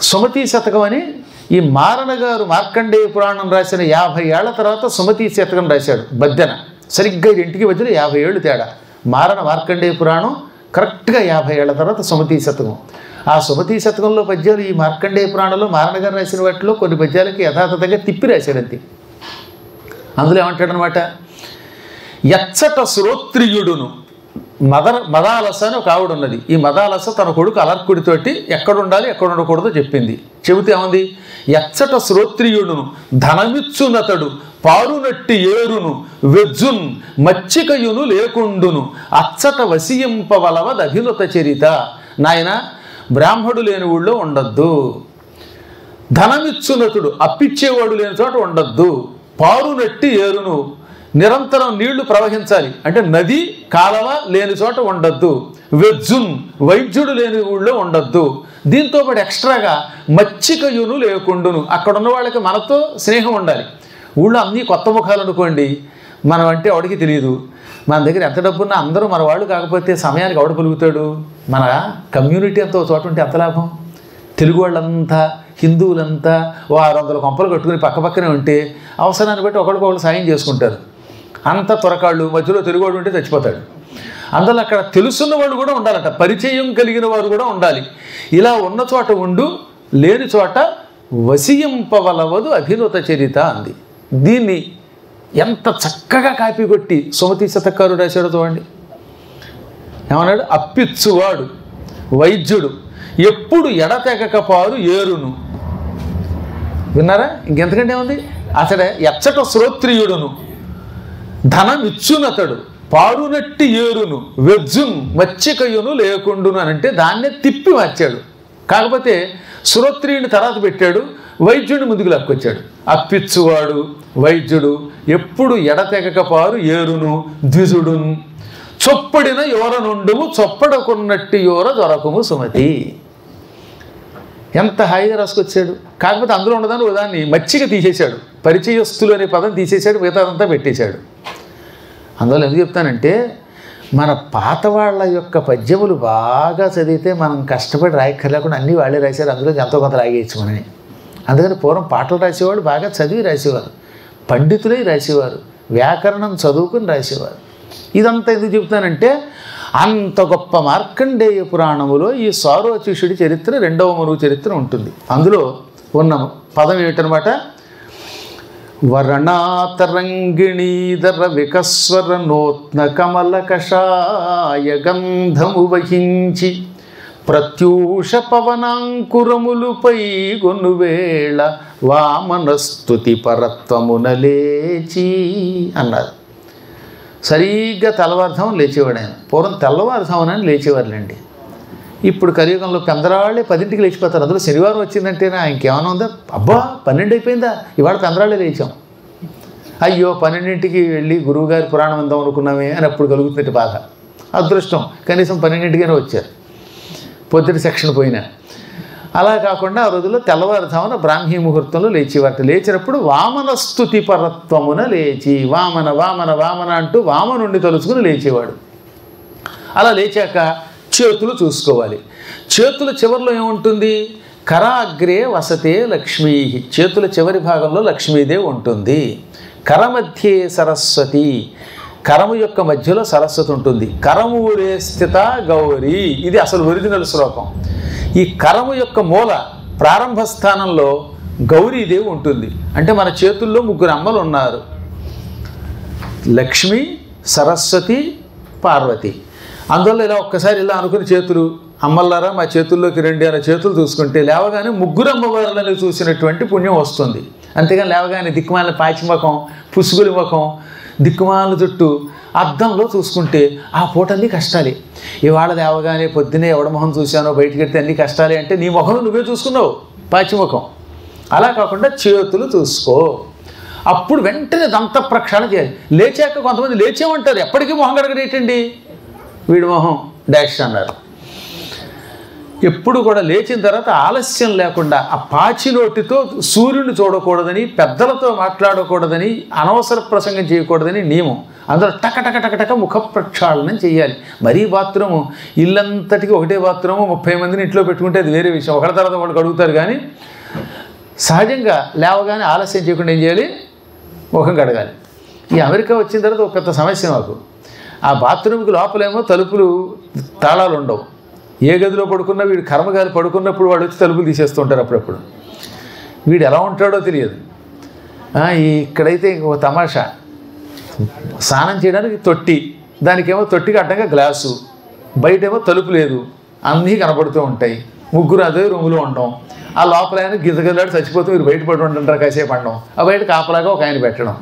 సుమతీ శతకం అని ఈ మారణ గారు మార్కండేయ పురాణం రాసిన 50 ఏళ్ల తర్వాత సుమతీ శతకం రాశాడు బద్దెన. సరిగ్గా ఇంటికి మధ్యలో 50 ఏళ్ళు తేడా. మార్కండేయ పురాణం కరెక్ట్గా 50 ఏళ్ల తర్వాత సుమతీ శతకం. ఆ సుమతీ శతకంలో పద్యాలు ఈ మార్కండేయ పురాణంలో మారణ గారు రాసిన వాటిలో కొన్ని పద్యాలకి యథాతథంగా తిప్పి రాశాడంతే. అందులో ఏమంటాడనమాట, ఎచ్చట శ్రోత్రియుడును మదాలస అని ఒక ఆవిడ ఉన్నది. ఈ మదాలస తన కొడుకు అలర్కుడితోటి ఎక్కడుండాలి ఎక్కడ ఉండకూడదో చెప్పింది. చెబితే ఏముంది, ఎచ్చట శ్రోత్రియుడును ధనమిచ్చునతడు పారునట్టి ఏరును వెజ్జున్ మచ్చికయును లేకుండును అచ్చట వసియింపవలవదభినుత చరిత. నాయన బ్రాహ్మడు లేని ఊళ్ళో ఉండద్దు, ధనమిచ్చునతుడు అప్పిచ్చేవాడు లేని చోట ఉండద్దు, పారునట్టి ఏరును నిరంతరం నీళ్లు ప్రవహించాలి అంటే నది కాలవ లేని చోట ఉండద్దు, వెజ్జున్ వైద్యుడు లేని ఊళ్ళో ఉండద్దు, దీంతో పాటు ఎక్స్ట్రాగా మచ్చికయును లేకుండును. అక్కడ ఉన్న వాళ్ళకి మనతో స్నేహం ఉండాలి. ఊళ్ళో అన్నీ కొత్త ముఖాలు అనుకోండి, మనం అంటే ఎవడికి తెలియదు. మన దగ్గర ఎంత డబ్బున్నా అందరూ మన వాళ్ళు కాకపోతే సమయానికి ఎవడు పలుకుతాడు. మన కమ్యూనిటీ అంతా చోట ఉంటే ఎంత లాభం. తెలుగు వాళ్ళంతా హిందువులంతా 600 కొంపలు కట్టుకుని పక్కపక్కనే ఉంటే అవసరాన్ని బట్టి ఒకరికొకరు సాయం చేసుకుంటారు. అంత త్వరకాళ్ళు మధ్యలో తెలుగువాడు ఉంటే చచ్చిపోతాడు. అందులో అక్కడ తెలుసున్న వాళ్ళు కూడా ఉండాలట, పరిచయం కలిగిన వారు కూడా ఉండాలి. ఇలా ఉన్న చోట ఉండు, లేని చోట వసియింపవలవదు అభినుత చరిత అంది. దీన్ని ఎంత చక్కగా కాపీ కొట్టి సుమతీ శతకారు రాశాడు చూడండి. ఏమన్నాడు, అప్పిచ్చువాడు వైద్యుడు ఎప్పుడు ఎడతెగకపారు ఏరును. విన్నారా? ఇంకెంతకంటే ఉంది. అసలే ఎచ్చట శ్రోత్రియుడును ధనమిచ్చునతడు పారునట్టి ఏరును వెజ్జున్ మచ్చికయును లేకుండును అని అంటే దాన్నే తిప్పి మార్చాడు. కాకపోతే శ్రోత్రియుని తర్వాత పెట్టాడు, వైద్యుడిని ముందుకు లాక్కొచ్చాడు. అప్పిచ్చువాడు వైద్యుడు ఎప్పుడు ఎడతెగకపారు ఏరును ద్విజుడున్ చొప్పడిన యోర నుండుము చొప్పడకున్నట్టి యోర దొరకము సుమతి. ఎంత హాయిగా రాసుకొచ్చాడు. కాకపోతే అందులో ఉన్నదాన్ని ఉదాన్ని మచ్చిక తీసేశాడు, పరిచయస్తులు అనే పదం తీసేశాడు, మిగతాదంతా పెట్టేశాడు. అందువల్ల ఎందుకు చెప్తానంటే మన పాత వాళ్ళ యొక్క పద్యములు బాగా చదివితే మనం కష్టపడి రాయక్కర్లేకుండా అన్నీ వాళ్ళే రాశారు, అందులో ఎంతో కొంత రాగేయచ్చు మనని. అందుకని పూర్వం పాటలు రాసేవాళ్ళు బాగా చదివి రాసేవారు, పండితులై రాసేవారు, వ్యాకరణం చదువుకుని రాసేవారు. ఇదంతా ఎందుకు చెప్తానంటే అంత గొప్ప మార్కండేయ పురాణములో ఈ సారోచిషుడి చరిత్ర 2వ మనువు చరిత్ర ఉంటుంది. అందులో ఉన్న పదం ఏమిటనమాట, వర్ణాతరంగిణీధర వికస్వర నూత్న కమల కషాయ గంధము వహించి ప్రత్యూష పవనాంకురములుపై గొనువేళ వామనస్తుతి పరత్వమున లేచి అన్నారు. సరిగ్గా తెల్లవారుధామని లేచేవాడు ఆయన. పూర్వం తెల్లవారుధామనని లేచేవారులేండి. ఇప్పుడు కలియుగంలో పెందరాళ్ళే 10ంటికి లేచిపోతారు. అందులో శనివారం వచ్చిందంటేనా ఇంకేమైనా ఉందా, అబ్బా 12 అయిపోయిందా, ఇవాళ పెందరాళ్ళే లేచాం, అయ్యో 12ంటికి వెళ్ళి గురువుగారి పురాణం ఉందాం అనుకున్నామే అని అప్పుడు కలుగుతున్నట్టు బాధ. అదృష్టం కనీసం 12ంటికైనా వచ్చారు, పొద్దుటి సెక్షన్ పోయినా. అలా కాకుండా ఆ రోజుల్లో తెల్లవారుధామన బ్రాహ్మీ ముహూర్తంలో లేచేవారు. లేచినప్పుడు వామనస్తుతి పరత్వమున లేచి వామన వామన వామన అంటూ వామనుండి తలుచుకుని లేచేవాడు. అలా లేచాక చేతులు చూసుకోవాలి. చేతుల చివరిలో ఏముంటుంది, కరాగ్రే వసతే లక్ష్మీ, చేతుల చివరి భాగంలో లక్ష్మీదేవి ఉంటుంది. కరమధ్యే సరస్వతి, కరము యొక్క మధ్యలో సరస్వతి ఉంటుంది. కరమూలే స్థిత గౌరీ, ఇది అసలు ఒరిజినల్ శ్లోకం. ఈ కరము యొక్క మూల ప్రారంభ స్థానంలో గౌరీదేవి ఉంటుంది. అంటే మన చేతుల్లో 3 అమ్మలు ఉన్నారు, లక్ష్మి, సరస్వతి, పార్వతి. అందువల్ల ఇలా ఒక్కసారి ఇలా అనుకుని చేతులు అమ్మల్లారా మా చేతుల్లోకి రండి అనే చేతులు చూసుకుంటే లేవగానే 3 అమ్మవార్లని చూసినటువంటి పుణ్యం వస్తుంది. అంతేగాని లేవగానే దిక్కుమాల పాచిముఖం, పుసుగులి ముఖం, దిక్కుమాల చుట్టూ అద్దంలో చూసుకుంటే ఆ పూటన్నీ కష్టాలే. ఇవాళ లేవగానే పొద్దునే ఎవడ మొహం చూశానో బయటికి వెళ్తే అన్ని కష్టాలే అంటే నీ మొహం నువ్వే చూసుకున్నావు పాచిముఖం. అలా కాకుండా చేతులు చూసుకో. అప్పుడు వెంటనే దంత ప్రక్షాళన చేయాలి. లేచాక కొంతమంది లేచేమంటారు, ఎప్పటికీ మొహం కడగడేటండి వీడి మొహం డాష్ అన్నారు. ఎప్పుడు కూడా లేచిన తర్వాత ఆలస్యం లేకుండా ఆ పాచి నోటితో సూర్యుని చూడకూడదని, పెద్దలతో మాట్లాడకూడదని, అనవసర ప్రసంగం చేయకూడదని నియమం. అందులో టక ముఖ ప్రక్షాళనం చేయాలి. మరీ బాత్రూము ఇల్లంతటికి ఒకటే బాత్రూము 30 మందిని ఇంట్లో పెట్టుకుంటే అది వేరే విషయం, ఒకరి తర్వాత వాళ్ళు కడుగుతారు. కానీ సహజంగా లేవగానే ఆలస్యం చేయకుండా ఏం చేయాలి? ముఖం కడగాలి. ఈ అమెరికా వచ్చిన తర్వాత ఒక పెద్ద సమస్య మాకు. ఆ బాత్రూమ్కి లోపలేమో తలుపులు తాళాలు ఉండవు. ఏ గదిలో పడుకున్నా వీడు కర్మగాలి పడుకున్నప్పుడు వాడు వచ్చి తలుపులు తీసేస్తుంటారు అప్పుడప్పుడు. వీడు ఎలా ఉంటాడో తెలియదు. ఇక్కడైతే ఒక తమాషా, స్నానం చేయడానికి తొట్టి, దానికేమో తొట్టికి అడ్డంగా గ్లాసు, బయటేమో తలుపు లేదు, అన్నీ కనపడుతూ ఉంటాయి. ముగ్గురు అదే రూములో ఉండడం, ఆ లోపలైనా గిజగిజలాడి చచ్చిపోతూ మీరు బయట పడి ఉంటుంటారు కాసేపు అనడం, ఆ బయట కాపలాగా ఒక ఆయన పెట్టడం.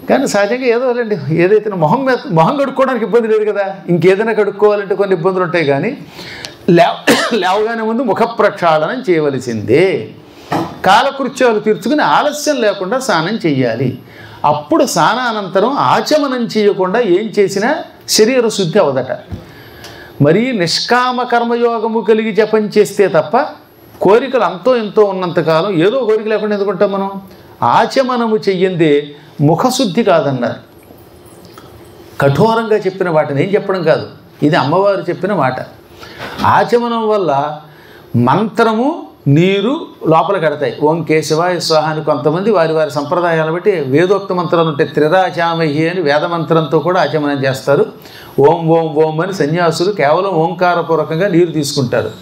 కానీ సహజంగా ఏదో రండి, ఏదైతే మొహం కడుక్కోవడానికి ఇబ్బంది లేదు కదా, ఇంకేదైనా కడుక్కోవాలంటే కొన్ని ఇబ్బందులు ఉంటాయి. కానీ లేవగానే ముందు ముఖ ప్రక్షాళనం చేయవలసిందే. కాలకృత్యాలు తీర్చుకుని ఆలస్యం లేకుండా స్నానం చెయ్యాలి. అప్పుడు స్నానానంతరం ఆచమనం చేయకుండా ఏం చేసినా శరీర శుద్ధి అవదట. మరీ నిష్కామ కర్మయోగము కలిగి జపం చేస్తే తప్ప కోరికలు అంతో ఎంతో ఉన్నంతకాలం ఏదో కోరిక లేకుండా ఎందుకుంటాం మనం. ఆచమనము చెయ్యందే ముఖశుద్ధి కాదన్నారు. కఠోరంగా చెప్పిన మాట నేను చెప్పడం కాదు, ఇది అమ్మవారు చెప్పిన మాట. ఆచమనం వల్ల మంత్రము నీరు లోపల కడతాయి. ఓం కేశవాయ స్వాహ అని కొంతమంది వారి వారి సంప్రదాయాలను బట్టి వేదోక్త మంత్రాలు ఉంటాయి. త్రిరాచామహి అని వేదమంత్రంతో కూడా ఆచమనం చేస్తారు. ఓం ఓం ఓం అని సన్యాసులు కేవలం ఓంకారపూర్వకంగా నీరు తీసుకుంటారు.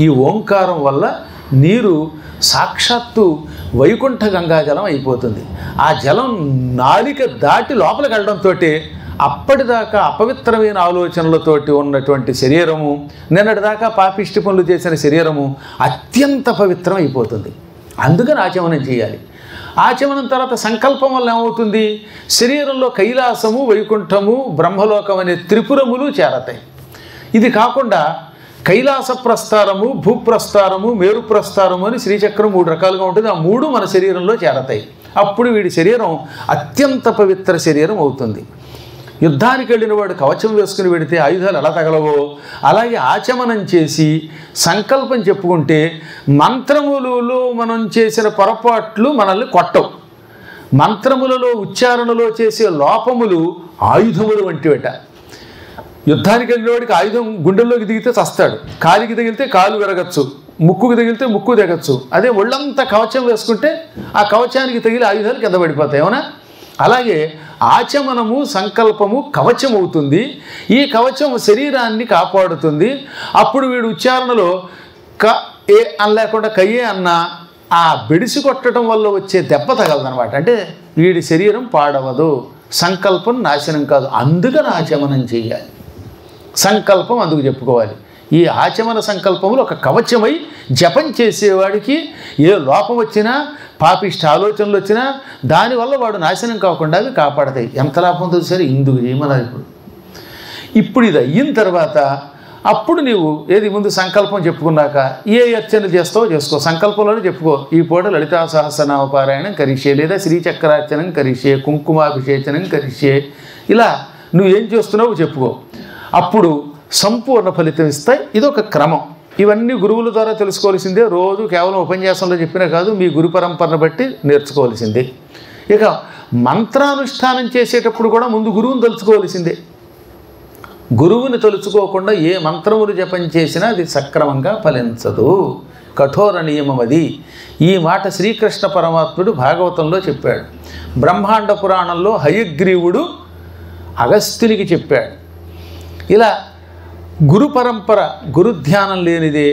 ఈ ఓంకారం వల్ల నీరు సాక్షాత్తు వైకుంఠ గంగాజలం అయిపోతుంది. ఆ జలం నాలిక దాటి లోపలికి వెళ్ళడంతో అప్పటిదాకా అపవిత్రమైన ఆలోచనలతోటి ఉన్నటువంటి శరీరము, నిన్నటిదాకా పాపిష్టి పనులు చేసిన శరీరము అత్యంత పవిత్రం అయిపోతుంది. అందుకని ఆచమనం చేయాలి. ఆచమనం తర్వాత సంకల్పం వల్ల ఏమవుతుంది? శరీరంలో కైలాసము, వైకుంఠము, బ్రహ్మలోకం అనే త్రిపురములు చేరతాయి. ఇది కాకుండా కైలాస ప్రస్థానము, భూప్రస్థానము, మేరు ప్రస్థానము అని శ్రీచక్రం 3 రకాలుగా ఉంటుంది. ఆ 3 మన శరీరంలో చేరతాయి. అప్పుడు వీడి శరీరం అత్యంత పవిత్ర శరీరం అవుతుంది. యుద్ధానికి వెళ్ళిన వాడు కవచం వేసుకుని వెడితే ఆయుధాలు ఎలా తగలవో అలాగే ఆచమనం చేసి సంకల్పం చెప్పుకుంటే మంత్రములలో మనం చేసిన పొరపాట్లు మనల్ని కొట్టవు. మంత్రములలో ఉచ్చారణలో చేసే లోపములు ఆయుధములు వంటివట. యుద్ధానికి వెళ్ళినవాడికి ఆయుధం గుండెల్లోకి దిగితే చస్తాడు, కాలికి తగిలితే కాలు విరగచ్చు, ముక్కుకి తగిలితే ముక్కు తెగచ్చు. అదే ఒళ్ళంతా కవచం వేసుకుంటే ఆ కవచానికి తగిలి ఆయుధాలు కింద పడిపోతాయి. అవునా? అలాగే ఆచమనము, సంకల్పము కవచం అవుతుంది. ఈ కవచం శరీరాన్ని కాపాడుతుంది. అప్పుడు వీడు ఉచ్చారణలో ఏ అని లేకుండా కయ్యే అన్న ఆ బెడిసి కొట్టడం వల్ల వచ్చే దెబ్బ తగలదనమాట. అంటే వీడి శరీరం పాడవదు, సంకల్పం నాశనం కాదు. అందుకని ఆచమనం చేయాలి. సంకల్పం అందుకు చెప్పుకోవాలి. ఈ ఆచమన సంకల్పములు ఒక కవచమై జపం చేసేవాడికి ఏ లోపం వచ్చినా, పాపిష్ట ఆలోచనలు వచ్చినా దానివల్ల వాడు నాశనం కాకుండా అవి కాపాడతాయి. ఎంత లాభం సరే ఇందుకు ఏమన్నారు. ఇప్పుడు ఇది అయిన తర్వాత అప్పుడు నీవు ఏది ముందు సంకల్పం చెప్పుకున్నాక ఏ అర్చన చేస్తావో చేసుకో. సంకల్పంలోనే చెప్పుకో, ఈ పూట లలితా సహస్రనామ పారాయణం కరిష్యే, లేదా శ్రీచక్రార్చనం కరిష్యే, కుంకుమాభిషేచనం కరిష్యే, ఇలా నువ్వేం చేస్తున్నావు చెప్పుకో. అప్పుడు సంపూర్ణ ఫలితం ఇస్తాయి. ఇదొక క్రమం. ఇవన్నీ గురువుల ద్వారా తెలుసుకోవాల్సిందే. రోజు కేవలం ఉపన్యాసంలో చెప్పినా కాదు, మీ గురు పరంపరను బట్టి నేర్చుకోవాల్సిందే. ఇక మంత్రానుష్ఠానం చేసేటప్పుడు కూడా ముందు గురువుని తలుచుకోవాల్సిందే. గురువుని తలుచుకోకుండా ఏ మంత్రములు జపం చేసినా అది సక్రమంగా ఫలించదు. కఠోర నియమం అది. ఈ మాట శ్రీకృష్ణ పరమాత్ముడు భాగవతంలో చెప్పాడు. బ్రహ్మాండ పురాణంలో హయగ్రీవుడు అగస్త్యునికి చెప్పాడు. ఇలా గురు పరంపర, గురుధ్యానం లేనిదే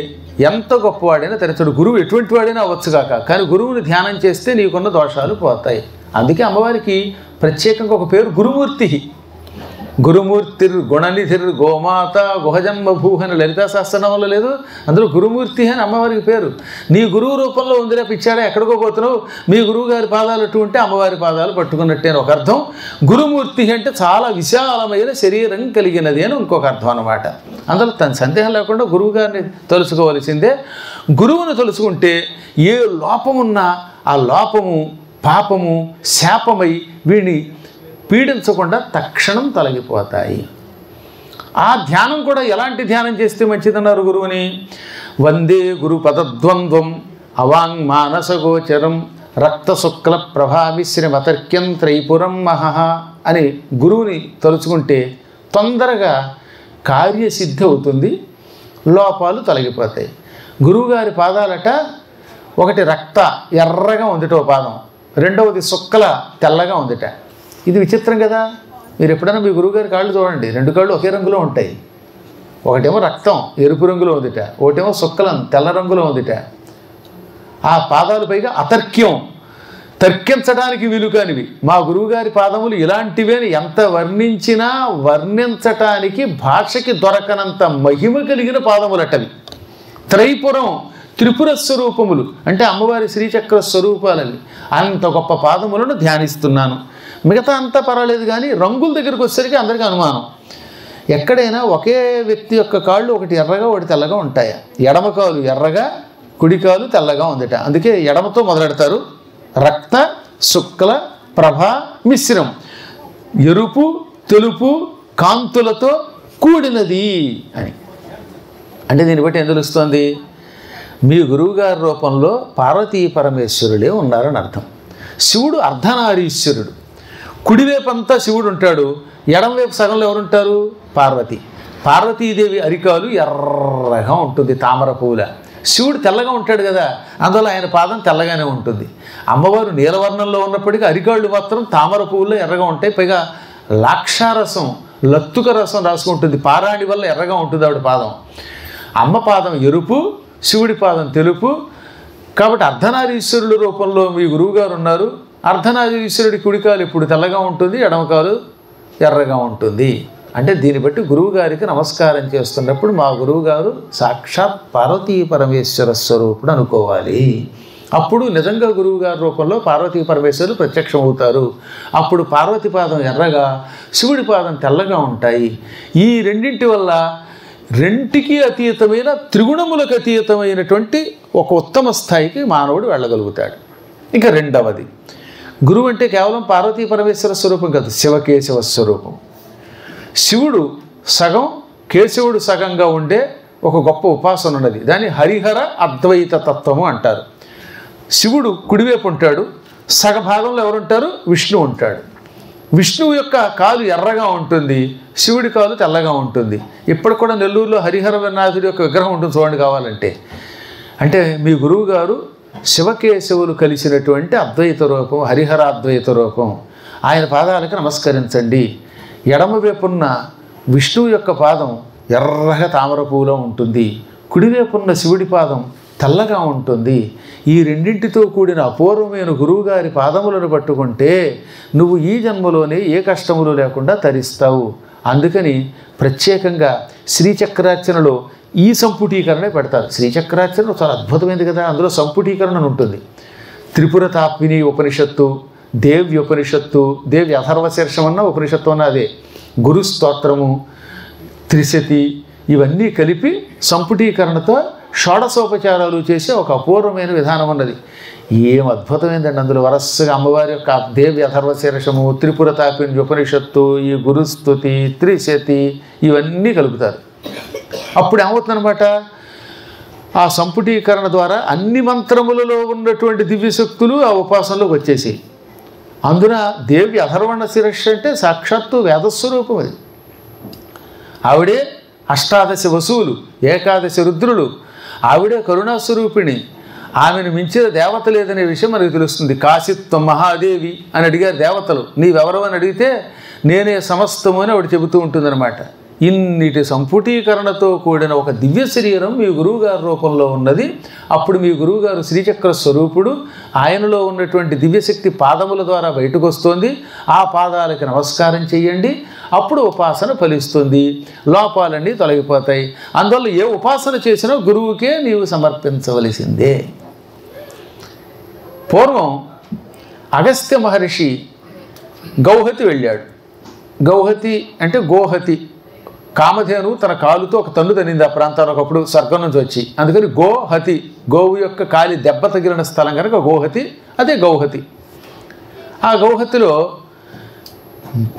ఎంత గొప్పవాడైనా తెరచడు. గురువు ఎటువంటి వాడైనా అవ్వచ్చుగాక, కానీ గురువుని ధ్యానం చేస్తే నీకున్న దోషాలు పోతాయి. అందుకే అమ్మవారికి ప్రత్యేకంగా ఒక పేరు గురుమూర్తి. గురుమూర్తిర్ గుణనిధిర్ గోమాత గుహజన్మభూహని లలితా సహస్రనామంలో లేదు, అందులో గురుమూర్తి అని అమ్మవారికి పేరు. నీ గురువు రూపంలో ఉందిరా పిచ్చాడా, ఎక్కడికో పోతున్నావు, మీ గురువు గారి పాదాలు అట్టు ఉంటే అమ్మవారి పాదాలు పట్టుకున్నట్టే అని ఒక అర్థం. గురుమూర్తి అంటే చాలా విశాలమైన శరీరం కలిగినది అని ఇంకొక అర్థం అన్నమాట. అందులో తన సందేహం లేకుండా గురువు గారిని తలుచుకోవలసిందే. గురువుని తలుచుకుంటే ఏ లోపమున్నా ఆ లోపము, పాపము, శాపమై వీడిని పీడించకుండా తక్షణం తొలగిపోతాయి. ఆ ధ్యానం కూడా ఎలాంటి ధ్యానం చేస్తే మంచిదన్నారు గురువుని? వందే గురు పదద్వంద్వం అవాంగ్ మానసగోచరం రక్తశుక్ల ప్రభామిశ్రమతర్క్యం త్రైపురం మహః అని గురువుని తలుచుకుంటే తొందరగా కార్యసిద్ధి అవుతుంది, లోపాలు తొలగిపోతాయి. గురువుగారి పాదాలట ఒకటి ఎర్రగా ఉందిట ఓ పాదం, రెండవది శుక్ల తెల్లగా ఉందిట. ఇది విచిత్రం కదా. మీరు ఎప్పుడైనా మీ గురువుగారి కాళ్ళు చూడండి, రెండు కాళ్ళు ఒకే రంగులో ఉంటాయి. ఒకటేమో రక్తం ఎరుపు రంగులో ఉందిట, ఒకటేమో శుక్లం తెల్ల రంగులో ఉందిట. ఆ పాదాలు పైగా అతర్క్యం, తర్కించడానికి వీలుకానివి. మా గురువుగారి పాదములు ఇలాంటివే అని ఎంత వర్ణించినా వర్ణించటానికి భాషకి దొరకనంత మహిమ కలిగిన పాదములటవి. త్రైపురం త్రిపుర స్వరూపములు అంటే అమ్మవారి శ్రీచక్ర స్వరూపాలని. అంత గొప్ప పాదములను ధ్యానిస్తున్నాను. మిగతా అంతా పర్వాలేదు, కానీ రంగుల దగ్గరికి వచ్చేసరికి అందరికీ అనుమానం. ఎక్కడైనా ఒకే వ్యక్తి యొక్క కాళ్ళు ఒకటి ఎర్రగా ఒకటి తెల్లగా ఉంటాయా? ఎడమ కాలు ఎర్రగా, కుడి కాలు తెల్లగా ఉందిట. అందుకే ఎడమతో మొదలెడతారు. రక్త శుక్ల ప్రభ మిశ్రం, ఎరుపు తెలుపు కాంతులతో కూడినది అని. అంటే దీన్ని బట్టి ఏం తెలుస్తోంది? మీ గురువుగారి రూపంలో పార్వతీ పరమేశ్వరులే ఉన్నారని అర్థం. శివుడు అర్ధనారీశ్వరుడు. కుడివైపంతా శివుడు ఉంటాడు, ఎడమవైపు సగంలో ఎవరుంటారు? పార్వతి. పార్వతీదేవి అరికాలు ఎర్రగా ఉంటుంది, తామర పువ్వుల. శివుడు తెల్లగా ఉంటాడు కదా, అందువల్ల ఆయన పాదం తెల్లగానే ఉంటుంది. అమ్మవారు నీలవర్ణంలో ఉన్నప్పటికీ అరికాళ్ళు మాత్రం తామర పువ్వుల్లో ఎర్రగా ఉంటాయి. పైగా లాక్షారసం, లత్తుక రసం రాసుకుంటుంది. పారాణి వల్ల ఎర్రగా ఉంటుంది ఆవిడ పాదం. అమ్మ పాదం ఎరుపు, శివుడి పాదం తెలుపు. కాబట్టి అర్ధనారీశ్వరుల రూపంలో మీ గురువుగారు ఉన్నారు. అర్ధనారీశ్వరుడి కుడికాలు ఇప్పుడు తెల్లగా ఉంటుంది, ఎడమకాలు ఎర్రగా ఉంటుంది. అంటే దీన్ని బట్టి గురువుగారికి నమస్కారం చేస్తున్నప్పుడు మా గురువుగారు సాక్షాత్ పార్వతీ పరమేశ్వర స్వరూపుడు అనుకోవాలి. అప్పుడు నిజంగా గురువుగారి రూపంలో పార్వతీ పరమేశ్వరులు ప్రత్యక్షం అవుతారు. అప్పుడు పార్వతి పాదం ఎర్రగా, శివుడి పాదం తెల్లగా ఉంటాయి. ఈ రెండింటి వల్ల రెంటికి అతీతమైన, త్రిగుణములకు అతీతమైనటువంటి ఒక ఉత్తమ స్థాయికి మానవుడు వెళ్ళగలుగుతాడు. ఇంకా రెండవది, గురువు అంటే కేవలం పార్వతీ పరమేశ్వర స్వరూపం కాదు, శివకేశవ స్వరూపం. శివుడు సగం, కేశవుడు సగంగా ఉండే ఒక గొప్ప ఉపాసన ఉన్నది. దాన్ని హరిహర అద్వైత తత్వము అంటారు. శివుడు కుడివైపు ఉంటాడు, సగభాగంలో ఎవరుంటారు? విష్ణువు ఉంటాడు. విష్ణువు యొక్క కాలు ఎర్రగా ఉంటుంది, శివుడి కాలు తెల్లగా ఉంటుంది. ఇప్పుడు కూడా నెల్లూరులో హరిహరనాథుడి యొక్క విగ్రహం ఉంటుంది చూడండి కావాలంటే. అంటే మీ గురువు గారు శివకేశవులు కలిసినటువంటి అద్వైత రూపం, హరిహరాద్వైత రూపం. ఆయన పాదాలకు నమస్కరించండి. ఎడమవైపున్న విష్ణువు యొక్క పాదం ఎర్రగా తామర పువ్వులో ఉంటుంది, కుడివైపున్న శివుడి పాదం తెల్లగా ఉంటుంది. ఈ రెండింటితో కూడిన అపూర్వమైన గురువుగారి పాదములను పట్టుకుంటే నువ్వు ఈ జన్మలోనే ఏ కష్టములు లేకుండా తరిస్తావు. అందుకని ప్రత్యేకంగా శ్రీచక్రార్చనలో ఈ సంపుటీకరణే పెడతారు. శ్రీచక్రార్చన చాలా అద్భుతమైనది కదా, అందులో సంపుటీకరణ ఉంటుంది. త్రిపుర తాపిని ఉపనిషత్తు, దేవ్య ఉపనిషత్తు, దేవి అథర్వశీర్షం అన్న ఉపనిషత్తు అన్న అదే, గురు స్తోత్రము, త్రిశతి, ఇవన్నీ కలిపి సంపుటీకరణతో షోడశోపచారాలు చేసే ఒక అపూర్వమైన విధానం ఉన్నది. ఏం అద్భుతమైందండి. అందులో వరసగా అమ్మవారి యొక్క దేవి అథర్వశీర్షము, త్రిపుర తాపిని ఉపనిషత్తు, ఈ గురుస్తుతి, త్రిశతి ఇవన్నీ కలుపుతారు. అప్పుడు ఏమవుతుందన్నమాట, ఆ సంపుటీకరణ ద్వారా అన్ని మంత్రములలో ఉన్నటువంటి దివ్యశక్తులు ఆ ఉపాసనలోకి వచ్చేసి. అందున దేవి అథర్వణ శిరస్సు అంటే సాక్షాత్తు వేదస్వరూపం. అది ఆవిడే అష్టాదశ వసువులు, ఏకాదశి రుద్రులు, ఆవిడే కరుణాస్వరూపిణి. ఆమెను మించిన దేవత లేదనే విషయం మనకు తెలుస్తుంది. కాశిత్వం మహాదేవి అని అడిగారు దేవతలు. నీవెవరు అని అడిగితే నేనే సమస్తము అని ఆవిడ చెబుతూ ఉంటుందన్నమాట. ఇన్నిటి సంపుటీకరణతో కూడిన ఒక దివ్య శరీరం మీ గురువుగారి రూపంలో ఉన్నది. అప్పుడు మీ గురువుగారు శ్రీచక్ర స్వరూపుడు. ఆయనలో ఉన్నటువంటి దివ్యశక్తి పాదముల ద్వారా బయటకు వస్తుంది. ఆ పాదాలకి నమస్కారం చెయ్యండి, అప్పుడు ఉపాసన ఫలిస్తుంది, లోపాలన్నీ తొలగిపోతాయి. అందువల్ల ఏ ఉపాసన చేసినా గురువుకే నీవు సమర్పించవలసిందే. పూర్వం అగస్త్య మహర్షి గౌహతి వెళ్ళాడు. గౌహతి అంటే గోహతి, కామధేను తన కాలుతో ఒక తన్ను తన్నింది ఆ ప్రాంతానికి ఒకప్పుడు స్వర్గం నుంచి వచ్చి. అందుకని గోహతి, గోవు యొక్క కాలి దెబ్బ తగిలిన స్థలం కనుక గోహతి, అదే గౌహతి. ఆ గౌహతిలో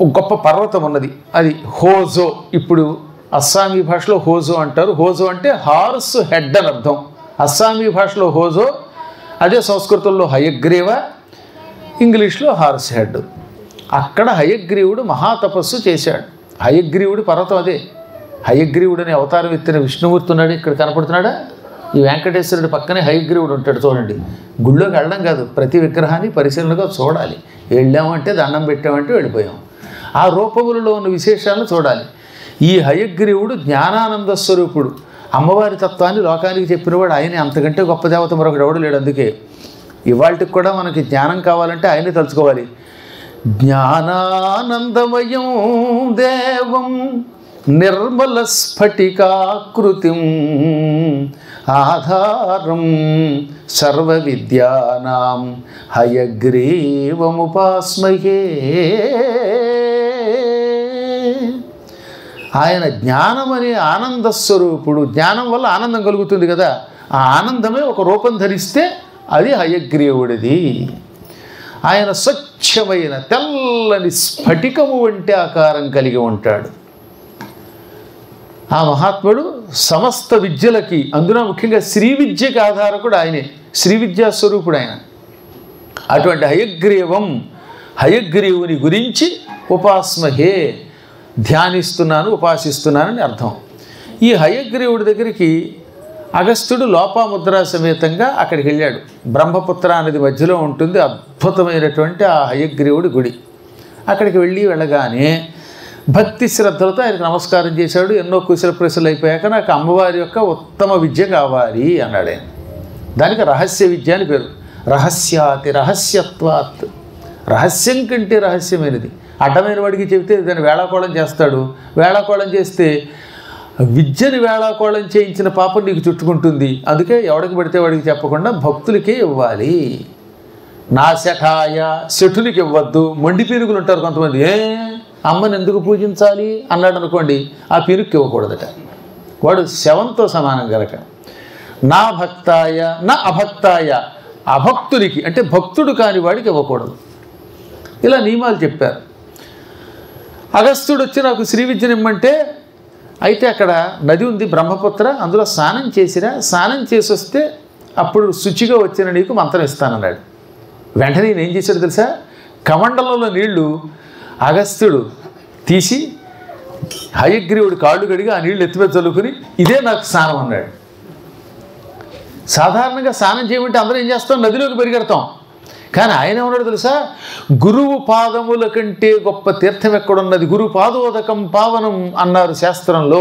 ఒక గొప్ప పర్వతం ఉన్నది, అది హోజో. ఇప్పుడు అస్సామీ భాషలో హోజో అంటారు. హోజో అంటే హార్స్ హెడ్ అని అర్థం. అస్సామీ భాషలో హోజో, అదే సంస్కృతంలో హయగ్రీవ, ఇంగ్లీష్లో హార్స్ హెడ్. అక్కడ హయగ్రీవుడు మహాతపస్సు చేశాడు. హయగ్రీవుడి పర్వతం అదే. హయగ్రీవుడని అవతారం ఎత్తిన విష్ణుమూర్తి ఉన్నాడు, ఇక్కడ కనపడుతున్నాడా? ఈ వెంకటేశ్వరుడి పక్కనే హయగ్రీవుడు ఉంటాడు చూడండి. గుళ్ళోకి వెళ్ళడం కాదు, ప్రతి విగ్రహాన్ని పరిశీలనగా చూడాలి. వెళ్ళామంటే దండం పెట్టామంటే వెళ్ళిపోయాం. ఆ రూపములలో ఉన్న విశేషాలను చూడాలి. ఈ హయగ్రీవుడు జ్ఞానానంద స్వరూపుడు. అమ్మవారి తత్వాన్ని లోకానికి చెప్పినవాడు ఆయనే. అంతకంటే గొప్ప దేవత మరొకడు ఎవడు లేడు. అందుకే ఇవాళకి కూడా మనకి జ్ఞానం కావాలంటే ఆయనే తలుచుకోవాలి. జ్ఞానానందమయం దేవం నిర్మల స్ఫటికాకృతిం ఆధారం సర్వ విద్యానాం హయగ్రీవముపాస్మహే. ఆయన జ్ఞానం అనే ఆనంద స్వరూపుడు. జ్ఞానం వల్ల ఆనందం కలుగుతుంది కదా, ఆ ఆనందమే ఒక రూపం ధరిస్తే అది హయగ్రీవుడిది. ఆయన స్వచ్ఛమైన తెల్లని స్ఫటికము వంటి ఆకారం కలిగి ఉంటాడు. ఆ మహాత్ముడు సమస్త విద్యలకి, అందులో ముఖ్యంగా శ్రీ విద్యకి ఆధారకుడు ఆయనే. శ్రీ విద్యా స్వరూపుడు ఆయన. అటువంటి హయగ్రీవుని గురించి ఉపాస్మహే, ధ్యానిస్తున్నాను, ఉపాసిస్తున్నానని అర్థం. ఈ హయగ్రీవుడి దగ్గరికి అగస్త్యుడు లోపాముద్రా సమేతంగా అక్కడికి వెళ్ళాడు. బ్రహ్మపుత్ర అనేది మధ్యలో ఉంటుంది అద్భుతమైనటువంటి ఆ హయగ్రీవుడి గుడి. అక్కడికి వెళ్ళగానే భక్తి శ్రద్ధలతో ఆయనకు నమస్కారం చేశాడు. ఎన్నో కుశల ప్రశ్నలు అయిపోయాక నాకు అమ్మవారి యొక్క ఉత్తమ విద్య కావాలి అన్నాడు ఆయన. దానికి రహస్య విద్య అని పేరు. రహస్యాతి రహస్యత్వాత్, రహస్యం కంటే రహస్యమైనది. అడ్డమైన వాడికి చెబితే దాన్ని వేళాకోళం చేస్తాడు. వేళాకోళం చేస్తే విద్యని వేళాకోళం చేయించిన పాపం నీకు చుట్టుకుంటుంది. అందుకే ఎవడికి పడితే వాడికి చెప్పకుండా భక్తులకే ఇవ్వాలి. నా శఠాయ, శఠునికి ఇవ్వద్దు. మొండి పీనుగులు ఉంటారు కొంతమంది. అమ్మని ఎందుకు పూజించాలి అన్నాడు అనుకోండి, ఆ పీనుక్కి ఇవ్వకూడదట. వాడు శవంతో సమానం గనక. నా భక్తాయ నా అభక్తాయ, అభక్తుడికి అంటే భక్తుడు కాని వాడికి ఇవ్వకూడదు. ఇలా నియమాలు చెప్పారు. అగస్త్యుడు వచ్చి నాకు శ్రీ విద్యను ఇమ్మంటే, అయితే అక్కడ నది ఉంది బ్రహ్మపుత్ర, అందులో స్నానం చేసిరా, స్నానం చేసి వస్తే అప్పుడు శుచిగా వచ్చిన నీకు మంత్రం ఇస్తానన్నాడు. వెంటనే నేను ఏం చేశాడు తెలుసా? కమండలంలో నీళ్లు అగస్త్యుడు తీసి హయగ్రీవుడి కాళ్ళు కడిగి ఆ నీళ్లు ఎత్తిమీద చల్లుకుని ఇదే నాకు స్నానం అన్నాడు. సాధారణంగా స్నానం చేయమంటే అందరూ ఏం చేస్తాం? నదిలోకి పరిగెడతాం. కానీ ఆయన ఏమన్నాడు తెలుసా? గురువు పాదముల కంటే గొప్ప తీర్థం ఎక్కడున్నది? గురు పాదోదకం పావనం అన్నారు శాస్త్రంలో.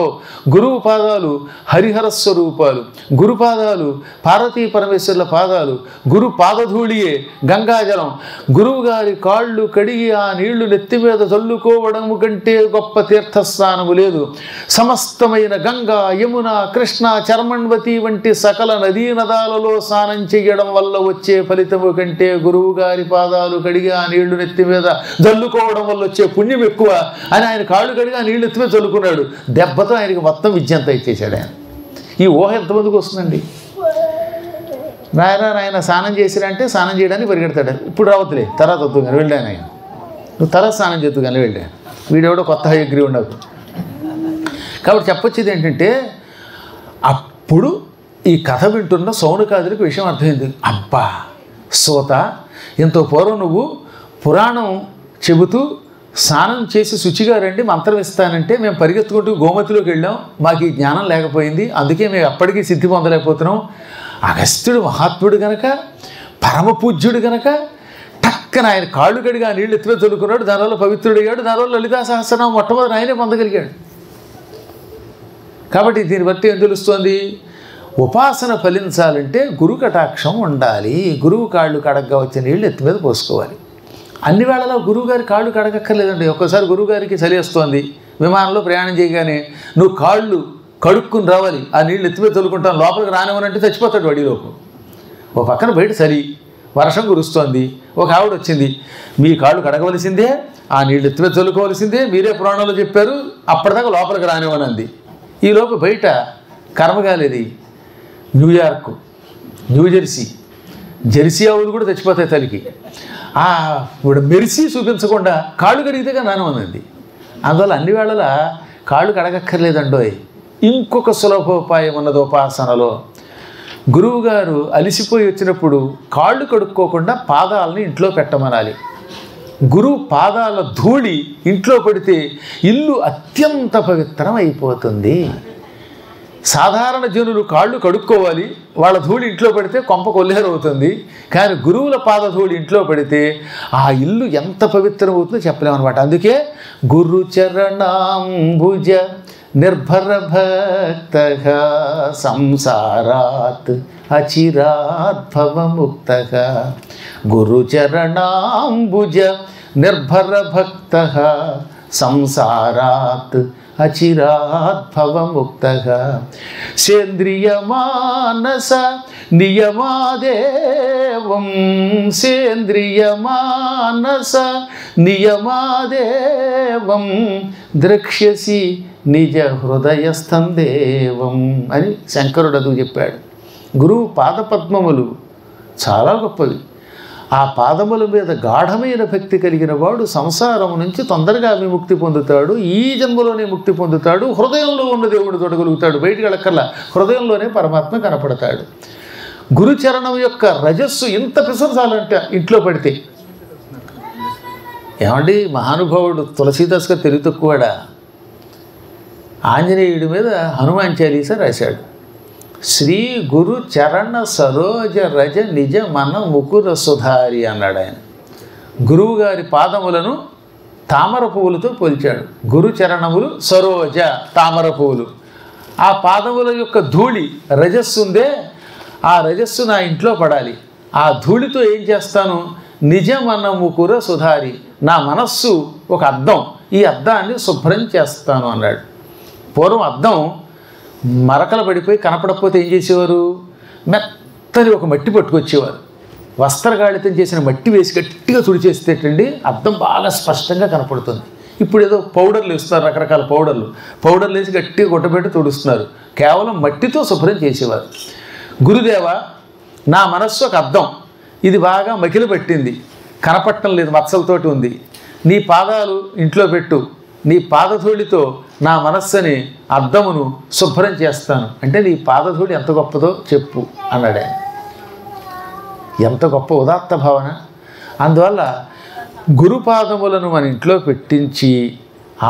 గురువు పాదాలు హరిహర స్వరూపాలు, గురు పాదాలు పార్వతీ పరమేశ్వరుల పాదాలు, గురు పాదధూళియే గంగాజలం. గురువు గారి కాళ్ళు కడిగి ఆ నీళ్లు నెత్తి మీద చల్లుకోవడము కంటే గొప్ప తీర్థస్నానము లేదు. సమస్తమైన గంగా, యమున, కృష్ణ, చర్మణ్వతి వంటి సకల నదీ నదాలలో స్నానం చేయడం వల్ల వచ్చే ఫలితము కంటే గురువు గారి పాదాలు కడిగి ఆ నీళ్లు నెత్తి మీద జల్లుకోవడం వల్ల వచ్చే పుణ్యం ఎక్కువ అని ఆయన కాళ్ళు కడిగి ఆ నీళ్లు ఎత్తి మీద చల్లుకున్నాడు. దెబ్బతో ఆయనకి మొత్తం విద్య అంతా ఇచ్చేశాడు ఆయన. ఈ ఊహ ఎంతమందికి వస్తుందండి? నాయన స్నానం చేసిరంటే స్నానం చేయడానికి పరిగెడతాడు. ఇప్పుడు రావద్దులే, తర్వాత వద్దు కానీ వెళ్ళాను ఆయన. నువ్వు తర్వాత స్నానం చేద్దు కానీ వెళ్ళాను. వీడెవడో కొత్త హయగ్రీవుడు ఉండవు. కాబట్టి చెప్పొచ్చేది ఏంటంటే, అప్పుడు ఈ కథ వింటున్న సౌనకాదులకు విషయం అర్థమైంది. అబ్బా సోత, ఎంతో పూర్వం నువ్వు పురాణం చెబుతూ స్నానం చేసి శుచిగా రండి మంత్రం ఇస్తానంటే మేము పరిగెత్తుకుంటూ గోమతిలోకి వెళ్ళాం. మాకు ఈ జ్ఞానం లేకపోయింది, అందుకే మేము ఎప్పటికీ సిద్ధి పొందలేకపోతున్నాం. అగస్త్యుడు మహాత్ముడు గనక, పరమ పూజ్యుడు గనక టక్కన ఆయన కాళ్ళు కడిగి ఆ నీళ్ళు ఎత్తిలో చదువుకున్నాడు. దానివల్ల పవిత్రుడయ్యాడు. దానివల్ల లలితా సహస్రనామం మొట్టమొదటి ఆయనే పొందగలిగాడు. కాబట్టి దీన్ని బట్టి ఏం తెలుస్తోంది? ఉపాసన ఫలించాలంటే గురు కటాక్షం ఉండాలి. గురువు కాళ్ళు కడగ్గా వచ్చే నీళ్ళు ఎత్తి మీద పోసుకోవాలి. అన్ని వేళలా గురువుగారి కాళ్ళు కడగక్కర్లేదండి. ఒక్కోసారి గురువుగారికి చలి వస్తోంది, విమానంలో ప్రయాణం చేయగానే నువ్వు కాళ్ళు కడుక్కుని రావాలి, ఆ నీళ్ళు ఎత్తి మీద చల్లుకుంటాను, లోపలికి రానివ్వనంటే చచ్చిపోతాడు వడిలోపు. ఓ పక్కన బయట చలి, వర్షం కురుస్తోంది, ఒక ఆవిడ వచ్చింది, మీ కాళ్ళు కడగవలసిందే, ఆ నీళ్ళు ఎత్తి మీద చల్లుకోవాల్సిందే, మీరే పురాణంలో చెప్పారు, అప్పటిదాకా లోపలికి రానివ్వనంది. ఈలోపు బయట కర్మగాలేది న్యూయార్క్, న్యూజెర్సీ, జెర్సీ ఆవులు కూడా చచ్చిపోతాయి తలికి. ఇప్పుడు మెరిసి చూపించకుండా కాళ్ళు కడిగితేగా నానమన్నది. అందువల్ల అన్ని వేళలా కాళ్ళు కడగక్కర్లేదండోయ్. ఇంకొక సులభోపాయం ఉన్నది ఉపాసనలో. గురువుగారు అలిసిపోయి వచ్చినప్పుడు కాళ్ళు కడుక్కోకుండా పాదాలని ఇంట్లో పెట్టమనాలి. గురువు పాదాల ధూళి ఇంట్లో పడితే ఇల్లు అత్యంత పవిత్రం అయిపోతుంది. సాధారణ జనులు కాళ్ళు కడుక్కోవాలి, వాళ్ళ ధూళి ఇంట్లో పడితే కొంప కొల్లేరవుతుంది. కానీ గురువుల పాద ధూళి ఇంట్లో పడితే ఆ ఇల్లు ఎంత పవిత్రమవుతుందో చెప్పలేమన్నమాట. అందుకే గురు చరణాంబుజ నిర్భర భక్త సంసారాత్ అచిరాద్భవముక్త. గురు చరణాంబుజ నిర్భర భక్త సంసారాత్ అచిరాద్భవముక్త. సేంద్రియ మానస నియమాదేవం సేంద్రియ మానస నియమాదేవం ద్రక్ష్యసి నిజ హృదయస్థం దేవం అని శంకరుడు అదుగు చెప్పాడు. గురువు పాదపద్మములు చాలా గొప్పవి. ఆ పాదముల మీద గాఢమైన భక్తి కలిగిన వాడు సంసారం నుంచి తొందరగా విముక్తి పొందుతాడు. ఈ జన్మలోనే ముక్తి పొందుతాడు. హృదయంలో ఉన్న దేవుడు తొడగలుగుతాడు. బయటికి వెళ్ళక్కర్లా, హృదయంలోనే పరమాత్మ కనపడతాడు. గురుచరణం యొక్క రజస్సు ఇంత పిసరసాలంటే ఇంట్లో పడితే. ఏమండి, మహానుభావుడు తులసీదాస్ గారు తెలివి తక్కువడా. ఆంజనేయుడి మీద హనుమాన్ చాలీసా రాశాడు. శ్రీ గురు చరణ సరోజ రజ నిజ మన ముకుర సుధారి అన్నాడు ఆయన. గురువు గారి పాదములను తామర పువ్వులతో పోల్చాడు. గురు చరణములు సరోజ తామర పువ్వులు. ఆ పాదముల యొక్క ధూళి రజస్సు ఉందే, ఆ రజస్సు నా ఇంట్లో పడాలి. ఆ ధూళితో ఏం చేస్తాను? నిజమన ముకుర సుధారి, నా మనస్సు ఒక అద్దం, ఈ అద్దాన్ని శుభ్రం చేస్తాను అన్నాడు. పూర్వం అద్దం మరకలు పడిపోయి కనపడకపోతే ఏం చేసేవారు? మెత్తని ఒక మట్టి పట్టుకొచ్చేవారు. వస్త్రగాళితం చేసిన మట్టి వేసి గట్టిగా తుడిచేస్తేటండి అద్దం బాగా స్పష్టంగా కనపడుతుంది. ఇప్పుడు ఏదో పౌడర్లు ఇస్తున్నారు, రకరకాల పౌడర్లు వేసి గట్టిగా గుట్టబెట్టి తుడుస్తున్నారు. కేవలం మట్టితో శుభ్రం చేసేవారు. గురుదేవ, నా మనస్సు ఒక అద్దం, ఇది బాగా మకిలి పట్టింది, కనపడటం లేదు, మచ్చలతోటి ఉంది. నీ పాదాలు ఇంట్లో పెట్టు, నీ పాదధూళితో నా మనస్సుని అద్దమును శుభ్రం చేస్తాను అంటే నీ పాదధూళి ఎంత గొప్పదో చెప్పు అన్నాడే. ఎంత గొప్ప ఉదాత్త భావన. అందువల్ల గురుపాదములను మన ఇంట్లో పెట్టించి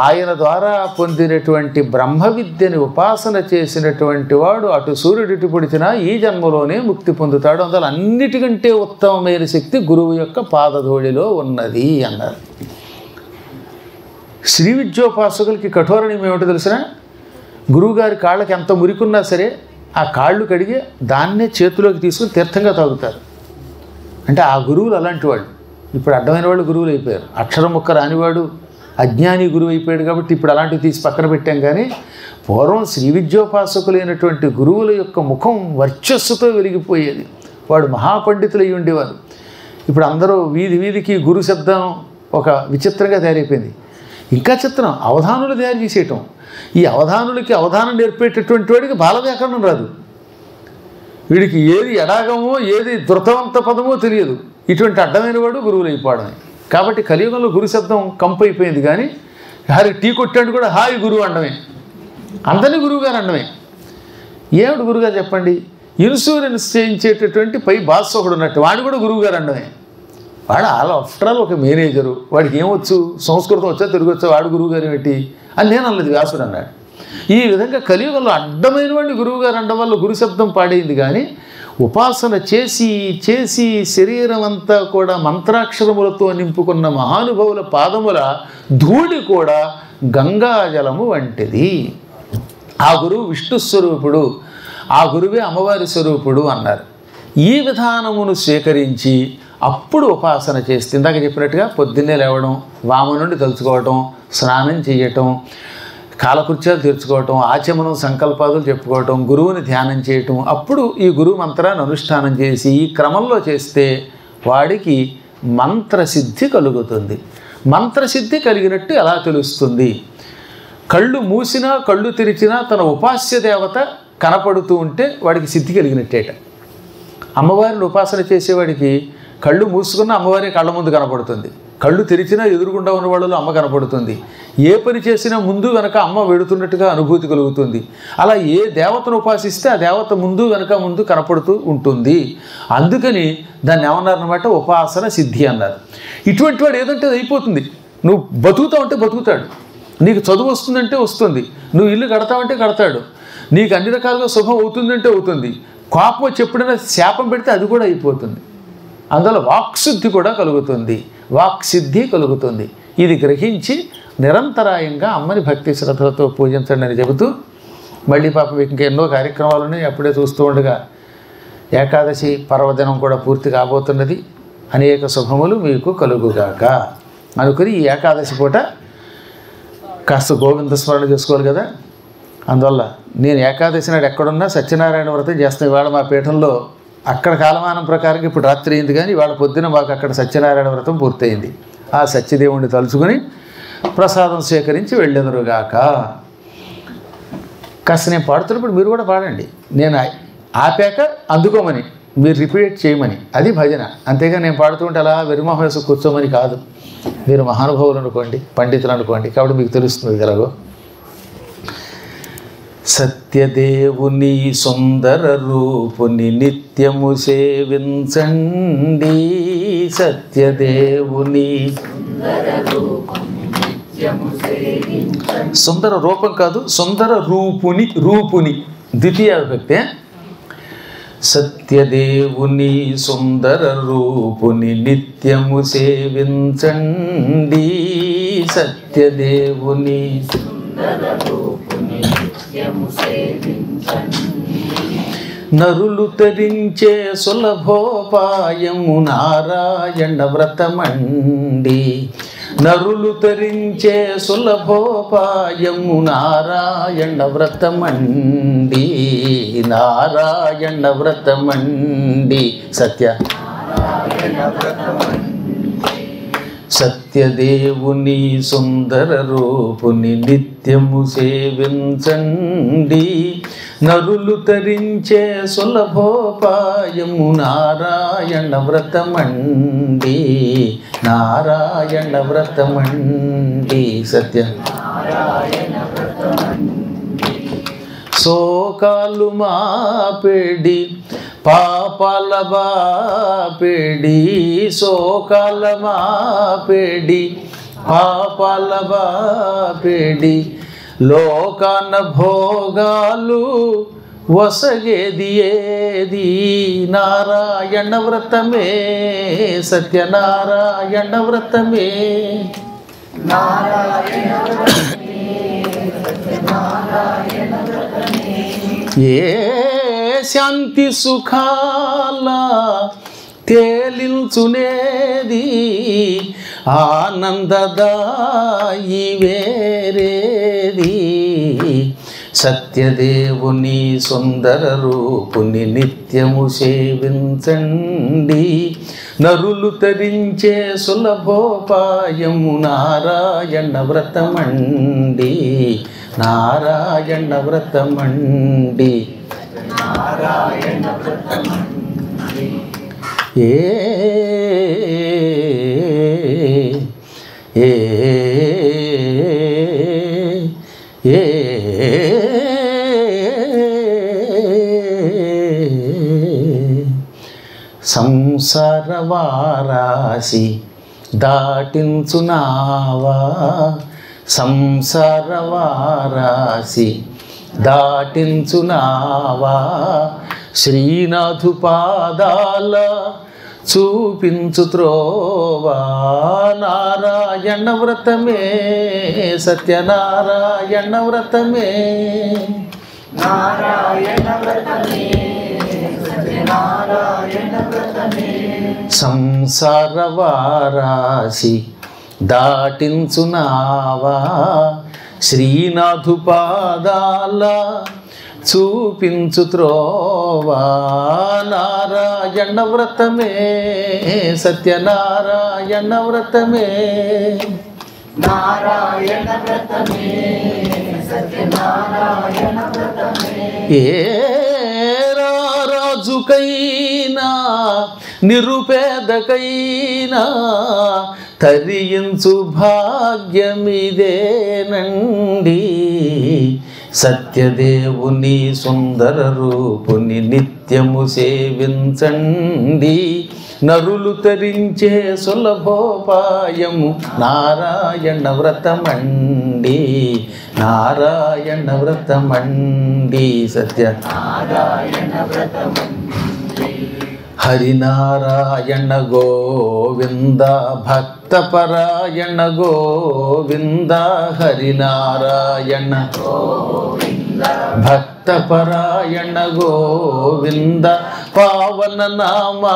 ఆయన ద్వారా పొందినటువంటి బ్రహ్మ విద్యని ఉపాసన చేసినటువంటి వాడు అటు సూర్యుడు ఇటు పొడిచినా ఈ జన్మలోనే ముక్తి పొందుతాడు. అందువల్ల అన్నిటికంటే ఉత్తమమైన శక్తి గురువు యొక్క పాదధూళిలో ఉన్నది అన్నారు. శ్రీ విద్యోపాసకులకి కఠోర నియమం ఏమిటో తెలిసిన? గురువుగారి కాళ్ళకి ఎంత మురికున్నా సరే ఆ కాళ్ళు కడిగి దాన్నే చేతిలోకి తీసుకుని తీర్థంగా తాగుతారు. అంటే ఆ గురువులు అలాంటి వాళ్ళు. ఇప్పుడు అడ్డమైన వాళ్ళు గురువులు అయిపోయారు. అక్షరం ముక్క రానివాడు అజ్ఞాని గురువు అయిపోయాడు కాబట్టి ఇప్పుడు అలాంటివి తీసి పక్కన పెట్టాం. కానీ పూర్వం శ్రీ విద్యోపాసకులైనటువంటి గురువుల యొక్క ముఖం వర్చస్సుతో వెలిగిపోయేది. వాడు మహాపండితులు అయి ఉండేవారు. ఇప్పుడు అందరూ వీధి వీధికి గురు శబ్దం ఒక విచిత్రంగా తయారైపోయింది. ఇంకా చిత్రం, అవధానులు తయారు చేసేయటం. ఈ అవధానులకి అవధానం నేర్పేటటువంటి వాడికి బాలవ్యాకరణం రాదు. వీడికి ఏది ఎడాగమో ఏది ధృతవంత పదమో తెలియదు. ఇటువంటి అడ్డమైన వాడు గురువులు అయిపోవడమే. కాబట్టి కలియుగంలో గురు శబ్దం కంపు అయిపోయింది. కానీ హారి టీ కొట్టాడు కూడా హాయి గురువు అండమే, అందరినీ గురువుగారు అండమే. ఏమిటి గురువుగారు చెప్పండి? ఇన్సూరెన్స్ చేయించేటటువంటి పై బాస్ ఒకడు ఉన్నట్టు వాడు కూడా గురువుగారు అండమే. వాడు ఆఫ్టర్ ఆల్ ఒక మేనేజరు, వాడికి ఏమొచ్చు? సంస్కృతం వచ్చా, తెలుగు వచ్చా, వాడు గురువుగారు ఏమిటి అని నేను అన్నది. వ్యాసుడు అన్నాడు. ఈ విధంగా కలియుగంలో అడ్డమైన వాడిని గురువుగారు అనడం వల్ల గురు శబ్దం పాడైంది. కానీ ఉపాసన చేసి చేసి శరీరం అంతా కూడా మంత్రాక్షరములతో నింపుకున్న మహానుభావుల పాదముల ధూళి కూడా గంగాజలము వంటిది. ఆ గురువు విష్ణు స్వరూపుడు, ఆ గురువే అమ్మవారి స్వరూపుడు అన్నారు. ఈ విధానమును స్వీకరించి అప్పుడు ఉపాసన చేస్తే ఇందాక చెప్పినట్టుగా పొద్దున్నే లేవడం, వామనుండి తలుచుకోవటం, స్నానం చేయటం, కాలకృత్యాలు తీర్చుకోవటం, ఆచమనం సంకల్పాదులు చెప్పుకోవటం, గురువుని ధ్యానం చేయటం, అప్పుడు ఈ గురువు మంత్రాన్ని అనుష్ఠానం చేసి ఈ క్రమంలో చేస్తే వాడికి మంత్రసిద్ధి కలుగుతుంది. మంత్రసిద్ధి కలిగినట్టు ఎలా తెలుస్తుంది? కళ్ళు మూసినా కళ్ళు తెరిచినా తన ఉపాస్య దేవత కనపడుతూ ఉంటే వాడికి సిద్ధి కలిగినట్టేట. అమ్మవారిని ఉపాసన చేసేవాడికి కళ్ళు మూసుకున్న అమ్మవారి కళ్ళ ముందు కనపడుతుంది. కళ్ళు తెరిచినా ఎదురుగుండా ఉన్న వాళ్ళలో అమ్మ కనపడుతుంది. ఏ పని చేసినా ముందు వెనక అమ్మ వెడుతున్నట్టుగా అనుభూతి కలుగుతుంది. అలా ఏ దేవతను ఉపాసిస్తే ఆ దేవత ముందు వెనక ముందు కనపడుతూ ఉంటుంది. అందుకని దాన్ని ఏమన్నారనమాట, ఉపాసన సిద్ధి అన్నారు. ఇటువంటి వాడు ఏదంటే అది అయిపోతుంది. నువ్వు బతుకుతావు అంటే బతుకుతాడు, నీకు చదువు వస్తుందంటే వస్తుంది, నువ్వు ఇల్లు కడతావంటే కడతాడు, నీకు అన్ని రకాలుగా శుభం అవుతుందంటే అవుతుంది. కోపం వచ్చి ఎప్పుడైనా శాపం పెడితే అది కూడా అయిపోతుంది. అందులో వాక్సిద్ధి కూడా కలుగుతుంది, వాక్సిద్ధి కలుగుతుంది. ఇది గ్రహించి నిరంతరాయంగా అమ్మని భక్తి శ్రద్ధలతో పూజించండి అని చెబుతూ, మళ్ళీ పాపం ఇంకా ఎన్నో కార్యక్రమాలని అప్పుడే చూస్తూ ఉండగా ఏకాదశి పర్వదినం కూడా పూర్తి కాబోతున్నది. అనేక శుభములు మీకు కలుగుగాక అనుకుని ఈ ఏకాదశి పూట కాస్త గోవింద స్మరణ చేసుకోవాలి కదా. అందువల్ల నేను ఏకాదశి నాడు ఎక్కడున్నా సత్యనారాయణ వ్రతం చేస్తాను. ఇవాళ మా పీఠంలో అక్కడ కాలమానం ప్రకారం ఇప్పుడు రాత్రి అయింది, కానీ ఇవాళ పొద్దున మాకు అక్కడ సత్యనారాయణ వ్రతం పూర్తయింది. ఆ సత్యదేవుణ్ణి తలుచుకొని ప్రసాదం స్వీకరించి వెళ్ళెదరుగాక. కాస్త నేను పాడుతున్నప్పుడు మీరు కూడా పాడండి. నేను ఆపాక అందుకోమని, మీరు రిపీట్ చేయమని, అది భజన. అంతేగా నేను పాడుతూ ఉంటే అలా వెరిమొహం వేసి కూర్చోమని కాదు. మీరు మహానుభావులు అనుకోండి, పండితులు అనుకోండి, కాబట్టి మీకు తెలుస్తుంది ఎలాగో. సత్యదేవుని సుందర రూపుని నిత్యము సేవించండి. సత్యదేవుని సుందర రూపం కాదు, సుందర రూపుని, రూపుని ద్వితీయ విభక్తి. సత్యదేవుని సుందర రూపుని నిత్యము సేవించండి. సత్యదేవుని నరులు తరించే సులభోపాయము నారాయణ వ్రతమండి. నరులు తరించే సులభోపాయము నారాయణ వ్రతమండి. నారాయణ వ్రతమండి. సత్యదేవుని సుందర రూపుని నిత్యము సేవించండి. నరులు తరించే సులభోపాయము నారాయణ వ్రతమండి. నారాయణ వ్రతమండి. సత్య శోకాలు మాపెడి పాపాల బాపెడి. శోకాల మాపెడి పాపాల బాపెడి. లోకాన భోగాలు వసగేది ఏది నారాయణ వ్రతమే. సత్యనారాయణ వ్రతమే. ఏ శాంతి సుఖాల తేలించునేది ఆనందదాయి వేరేది. సత్యదేవుని సుందర రూపుని నిత్యము సేవించండి. నరులు తరించే సులభోపాయము నారాయణ వ్రతమండి. నారాయణ వ్రతమండి. నారాయణ వ్రతమండి. ఏ ఏ ఏ సంసార వారాసి దాటించునావా. సంసార వారాసి దాటించునావా. శ్రీనాథు పాదాల చూపించు త్రోవా. నారాయణ వ్రతమే. సత్యనారాయణ వ్రతమే. నారాయణ వ్రతమే. సత్యనారాయణ వ్రతమే. సంసార వారాసి దాటించునావా. శ్రీనాథు పాదాల చూపించు త్రోవా. నారాయణ వ్రతమే. సత్యనారాయణ వ్రతమే. నారాయణ వ్రతమే. సత్యనారాయణ వ్రతమే. ఏ రాజుకైనా నిరుపేదకైనా తరించు భాగ్యమిదేనండి. సత్యదేవుని సుందర రూపుని నిత్యము సేవించండి. నరులు తరించే సులభోపాయము నారాయణ వ్రతమండి. నారాయణ వ్రతమండి. సత్యనారాయణ వ్రతమండి. హరినారాయణ గోవింద భక్తపరాయణ గోవింద. హరినారాయణ భక్తపరాయణ గోవింద. పావన నామ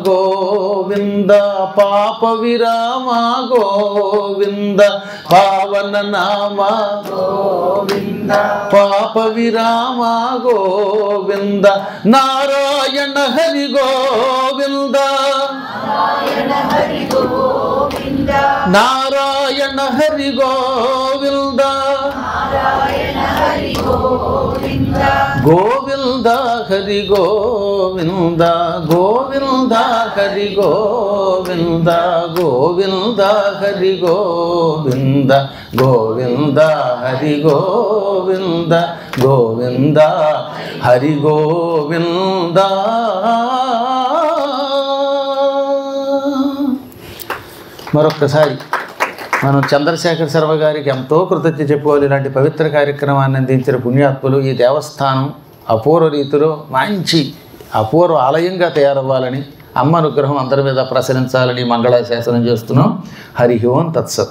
గోవింద పాప విరామ గోవింద. పావన నామ గోవింద పాప విరామ గోవింద. నారాయణ హరి గోవింద. నారాయణ హరి గోవింద. నారాయణ హరి గోవింద. గోవింద హరి గోవింద. గోవింద హరి గోవింద. గోవింద హరి గోవింద. గోవింద హరి గోవింద. గోవింద హరి గోవింద. మరొక్కసారి మనం చంద్రశేఖర్ శర్మ గారికి ఎంతో కృతజ్ఞత చెప్పుకోవాలి. ఇలాంటి పవిత్ర కార్యక్రమాన్ని అందించిన పుణ్యాత్ములు. ఈ దేవస్థానం అపూర్వ రీతిలో మంచి అపూర్వ ఆలయంగా తయారవ్వాలని, అమ్మ అనుగ్రహం అందరి మీద ప్రసరించాలని మంగళాశాసనం చేస్తున్నాం. హరి ఓం తత్సత్.